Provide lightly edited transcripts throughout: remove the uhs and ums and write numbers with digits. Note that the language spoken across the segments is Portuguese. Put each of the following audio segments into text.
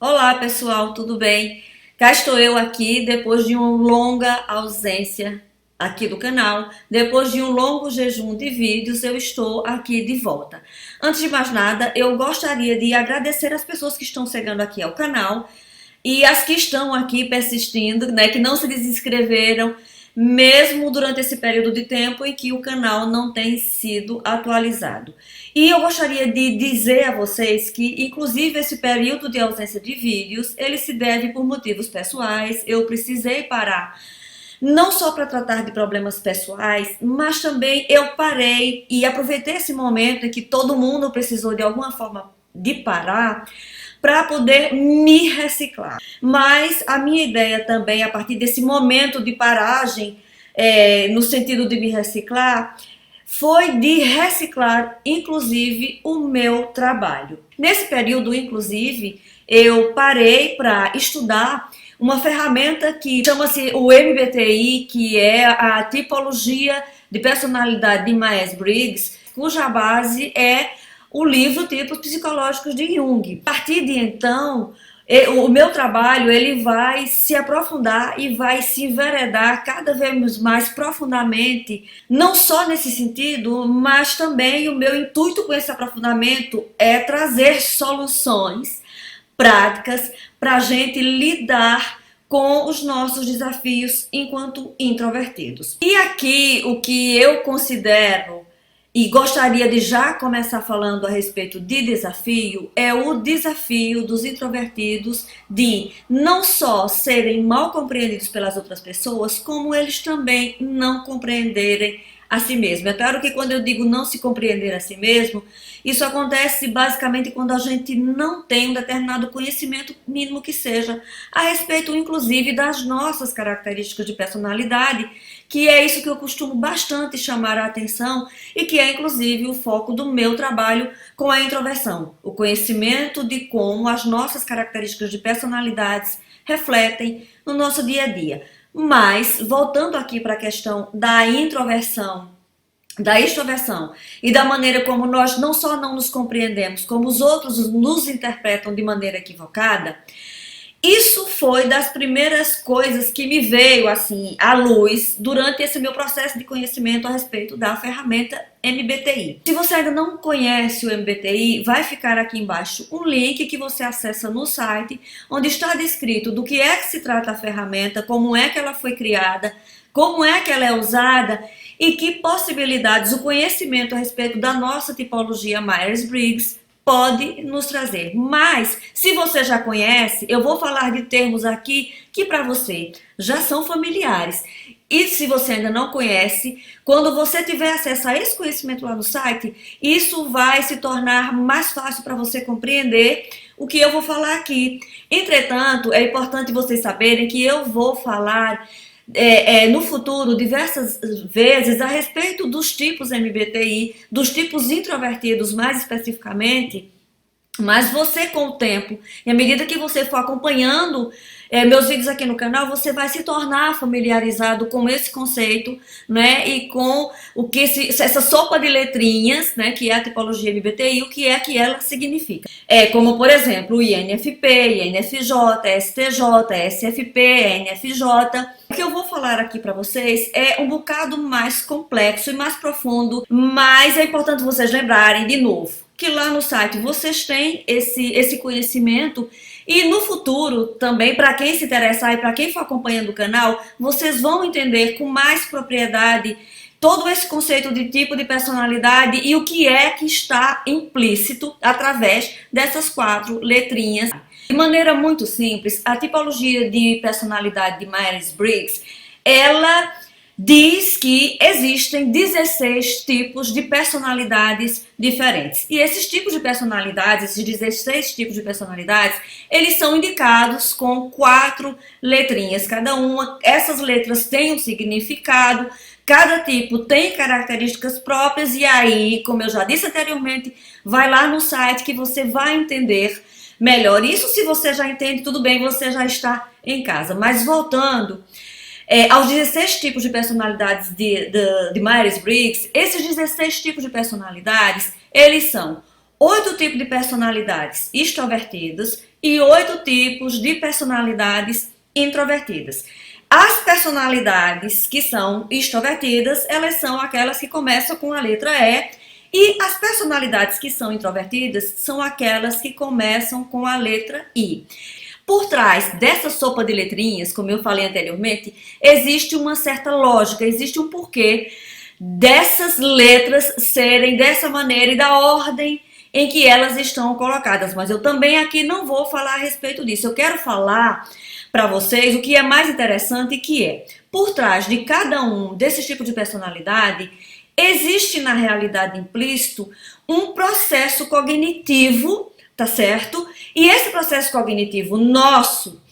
Olá pessoal, tudo bem? Cá estou eu aqui depois de uma longa ausência aqui do canal. Depois de um longo jejum de vídeos, eu estou aqui de volta. Antes de mais nada, eu gostaria de agradecer as pessoas que estão chegando aqui ao canal e as que estão aqui persistindo, né, que não se desinscreveram, mesmo durante esse período de tempo em que o canal não tem sido atualizado. E eu gostaria de dizer a vocês que, inclusive, esse período de ausência de vídeos, ele se deve por motivos pessoais. Eu precisei parar, não só para tratar de problemas pessoais, mas também eu parei e aproveitei esse momento em que todo mundo precisou de alguma forma de parar para poder me reciclar. Mas a minha ideia também, a partir desse momento de paragem, no sentido de me reciclar, foi de reciclar, inclusive, o meu trabalho. Nesse período, inclusive, eu parei para estudar uma ferramenta que chama-se o MBTI, que é a tipologia de personalidade de Myers-Briggs, cuja base é o livro Tipos Psicológicos de Jung. A partir de então, o meu trabalho ele vai se aprofundar e vai se enveredar cada vez mais profundamente, não só nesse sentido, mas também o meu intuito com esse aprofundamento é trazer soluções práticas para a gente lidar com os nossos desafios enquanto introvertidos. E aqui o que eu considero e gostaria de já começar falando a respeito de desafio, é o desafio dos introvertidos de não só serem mal compreendidos pelas outras pessoas, como eles também não compreenderem a si mesmo. É claro que quando eu digo não se compreender a si mesmo, isso acontece basicamente quando a gente não tem um determinado conhecimento, mínimo que seja, a respeito inclusive das nossas características de personalidade, que é isso que eu costumo bastante chamar a atenção e que é inclusive o foco do meu trabalho com a introversão, o conhecimento de como as nossas características de personalidades refletem no nosso dia a dia. Mas, voltando aqui para a questão da introversão, da extroversão e da maneira como nós não só não nos compreendemos, como os outros nos interpretam de maneira equivocada, isso foi das primeiras coisas que me veio assim à luz durante esse meu processo de conhecimento a respeito da ferramenta MBTI. Se você ainda não conhece o MBTI, vai ficar aqui embaixo um link que você acessa no site, onde está descrito do que é que se trata a ferramenta, como é que ela foi criada, como é que ela é usada e que possibilidades o conhecimento a respeito da nossa tipologia Myers-Briggs pode nos trazer. Mas, se você já conhece, eu vou falar de termos aqui que para você já são familiares. E se você ainda não conhece, quando você tiver acesso a esse conhecimento lá no site, isso vai se tornar mais fácil para você compreender o que eu vou falar aqui. Entretanto, é importante vocês saberem que eu vou falar no futuro, diversas vezes, a respeito dos tipos MBTI, dos tipos introvertidos mais especificamente, mas você com o tempo, e à medida que você for acompanhando meus vídeos aqui no canal, você vai se tornar familiarizado com esse conceito, né, e com o que essa sopa de letrinhas, né, que é a tipologia MBTI, o que é que ela significa. Como, por exemplo, o INFP, INFJ, STJ, SFP, NFJ. O que eu vou falar aqui para vocês é um bocado mais complexo e mais profundo, mas é importante vocês lembrarem, de novo, que lá no site vocês têm esse conhecimento e no futuro também, para quem se interessar e para quem for acompanhando o canal, vocês vão entender com mais propriedade todo esse conceito de tipo de personalidade e o que é que está implícito através dessas 4 letrinhas. De maneira muito simples, a tipologia de personalidade de Myers-Briggs, ela diz que existem 16 tipos de personalidades diferentes. E esses tipos de personalidades, esses 16 tipos de personalidades, eles são indicados com 4 letrinhas. Cada uma, essas letras têm um significado, cada tipo tem características próprias e aí, como eu já disse anteriormente, vai lá no site que você vai entender melhor. Isso se você já entende, tudo bem, você já está em casa. Mas voltando aos 16 tipos de personalidades de Myers-Briggs, esses 16 tipos de personalidades, eles são 8 tipos de personalidades extrovertidas, e 8 tipos de personalidades introvertidas. As personalidades que são extrovertidas, elas são aquelas que começam com a letra E, e as personalidades que são introvertidas são aquelas que começam com a letra I. Por trás dessa sopa de letrinhas, como eu falei anteriormente, existe uma certa lógica, existe um porquê dessas letras serem dessa maneira e da ordem em que elas estão colocadas. Mas eu também aqui não vou falar a respeito disso. Eu quero falar para vocês o que é mais interessante, que é, por trás de cada um desses tipos de personalidade, existe na realidade implícito um processo cognitivo, tá certo? E esse processo cognitivo nosso,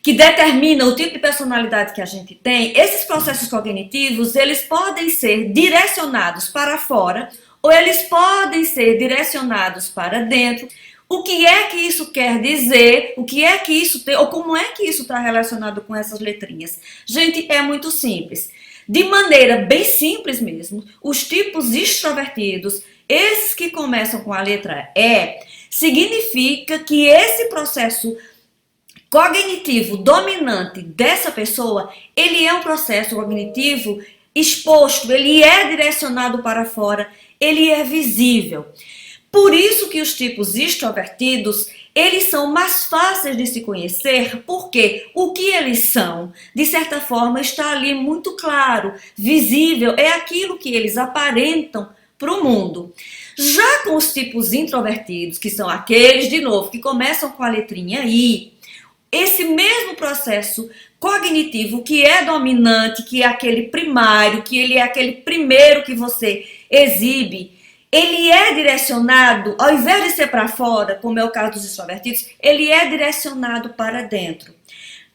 que determina o tipo de personalidade que a gente tem, esses processos cognitivos, eles podem ser direcionados para fora ou eles podem ser direcionados para dentro. O que é que isso quer dizer? O que é que isso tem, ou como é que isso está relacionado com essas letrinhas? Gente, é muito simples. De maneira bem simples mesmo, os tipos extrovertidos, esses que começam com a letra E, significa que esse processo cognitivo dominante dessa pessoa, ele é um processo cognitivo exposto, ele é direcionado para fora, ele é visível. Por isso que os tipos extrovertidos, eles são mais fáceis de se conhecer, porque o que eles são, de certa forma, está ali muito claro, visível, é aquilo que eles aparentam para o mundo. Já com os tipos introvertidos, que são aqueles, de novo, que começam com a letrinha I, esse mesmo processo cognitivo que é dominante, que é aquele primário, que ele é aquele primeiro que você exibe, ele é direcionado, ao invés de ser para fora, como é o caso dos extrovertidos, ele é direcionado para dentro.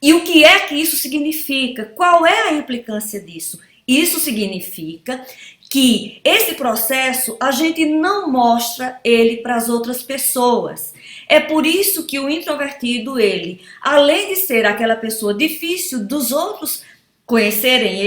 E o que é que isso significa? Qual é a implicância disso? Isso significa que esse processo a gente não mostra ele para as outras pessoas. É por isso que o introvertido, ele, além de ser aquela pessoa difícil dos outros conhecerem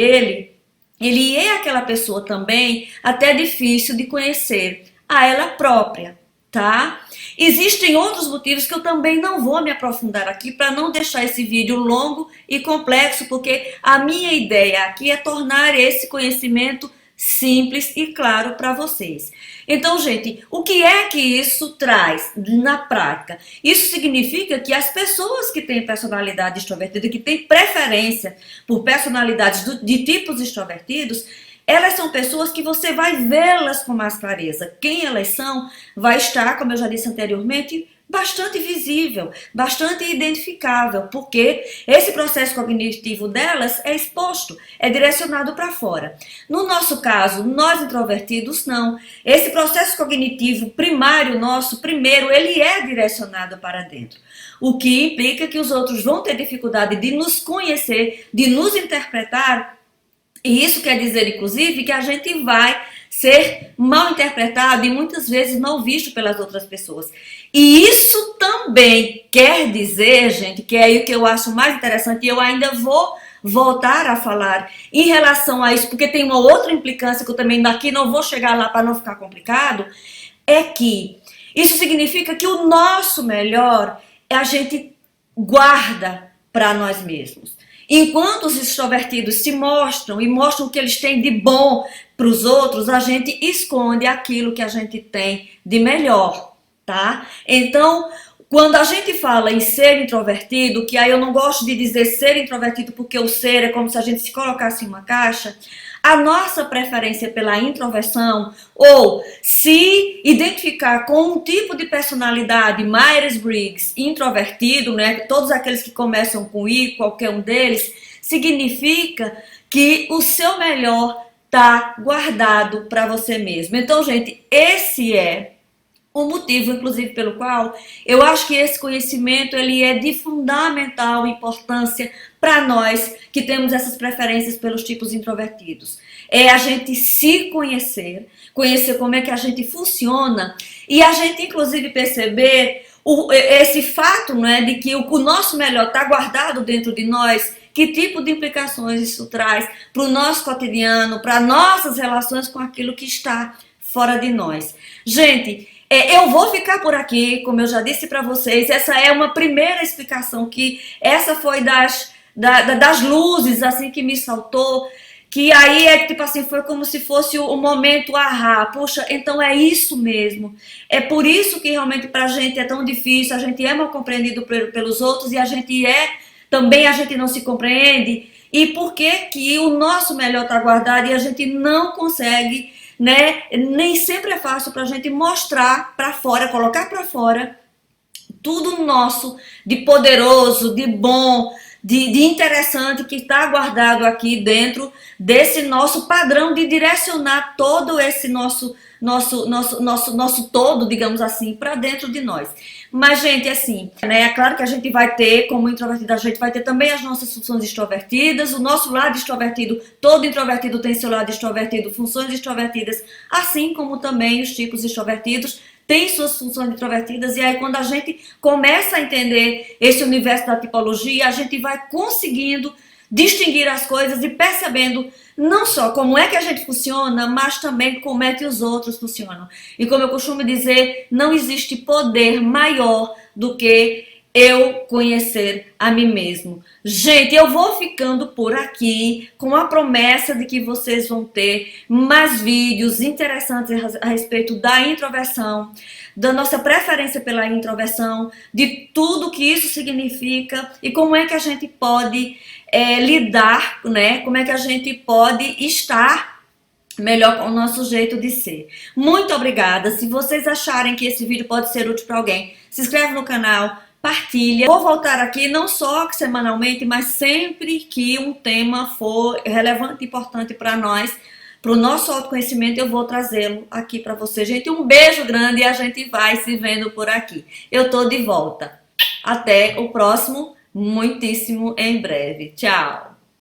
ele é aquela pessoa também até difícil de conhecer a ela própria, tá? Existem outros motivos que eu também não vou me aprofundar aqui para não deixar esse vídeo longo e complexo, porque a minha ideia aqui é tornar esse conhecimento simples e claro para vocês. Então, gente, o que é que isso traz na prática? Isso significa que as pessoas que têm personalidade extrovertida, que têm preferência por personalidades de tipos extrovertidos, elas são pessoas que você vai vê-las com mais clareza. Quem elas são vai estar, como eu já disse anteriormente, bastante visível, bastante identificável, porque esse processo cognitivo delas é exposto, é direcionado para fora. No nosso caso, nós introvertidos, não. Esse processo cognitivo primário nosso, primeiro, ele é direcionado para dentro. O que implica que os outros vão ter dificuldade de nos conhecer, de nos interpretar. E isso quer dizer, inclusive, que a gente vai ser mal interpretado e muitas vezes não visto pelas outras pessoas. E isso também quer dizer, gente, que é aí o que eu acho mais interessante, e eu ainda vou voltar a falar em relação a isso, porque tem uma outra implicância que eu também daqui não vou chegar lá para não ficar complicado, é que isso significa que o nosso melhor a gente guarda para nós mesmos. Enquanto os extrovertidos se mostram e mostram o que eles têm de bom para os outros, a gente esconde aquilo que a gente tem de melhor, tá? Então, quando a gente fala em ser introvertido, que aí eu não gosto de dizer ser introvertido porque o ser é como se a gente se colocasse em uma caixa, a nossa preferência pela introversão ou se identificar com um tipo de personalidade, Myers-Briggs, introvertido, né? Todos aqueles que começam com I, qualquer um deles, significa que o seu melhor está guardado para você mesmo. Então, gente, esse é o motivo, inclusive, pelo qual eu acho que esse conhecimento ele é de fundamental importância para nós que temos essas preferências pelos tipos introvertidos. É a gente se conhecer, conhecer como é que a gente funciona e a gente, inclusive, perceber esse fato, né, de que o nosso melhor está guardado dentro de nós, que tipo de implicações isso traz para o nosso cotidiano, para nossas relações com aquilo que está fora de nós. Gente, Eu vou ficar por aqui, como eu já disse para vocês. Essa é uma primeira explicação, que essa foi das luzes assim que me saltou. Que aí tipo assim, foi como se fosse o momento ahá. Puxa, então é isso mesmo. É por isso que realmente pra gente é tão difícil, a gente é mal compreendido pelos outros e a gente não se compreende. E por que que o nosso melhor tá guardado e a gente não consegue, né? Nem sempre é fácil pra gente mostrar pra fora, colocar pra fora tudo nosso de poderoso, de bom, de interessante que está guardado aqui dentro desse nosso padrão de direcionar todo esse nosso todo, digamos assim, para dentro de nós. Mas, gente, assim, né? É claro que a gente vai ter, como introvertida, a gente vai ter também as nossas funções extrovertidas, o nosso lado extrovertido, todo introvertido tem seu lado extrovertido, funções extrovertidas, assim como também os tipos extrovertidos tem suas funções introvertidas, e aí quando a gente começa a entender esse universo da tipologia, a gente vai conseguindo distinguir as coisas e percebendo não só como é que a gente funciona, mas também como é que os outros funcionam. E como eu costumo dizer, não existe poder maior do que eu conhecer a mim mesmo. Gente, eu vou ficando por aqui com a promessa de que vocês vão ter mais vídeos interessantes a respeito da introversão, da nossa preferência pela introversão, de tudo que isso significa e como é que a gente pode lidar, né? Como é que a gente pode estar melhor com o nosso jeito de ser. Muito obrigada. Se vocês acharem que esse vídeo pode ser útil para alguém, se inscreve no canal, partilha. Vou voltar aqui não só semanalmente, mas sempre que um tema for relevante e importante para nós, para o nosso autoconhecimento, eu vou trazê-lo aqui para você. Gente, um beijo grande e a gente vai se vendo por aqui. Eu tô de volta. Até o próximo, muitíssimo em breve. Tchau!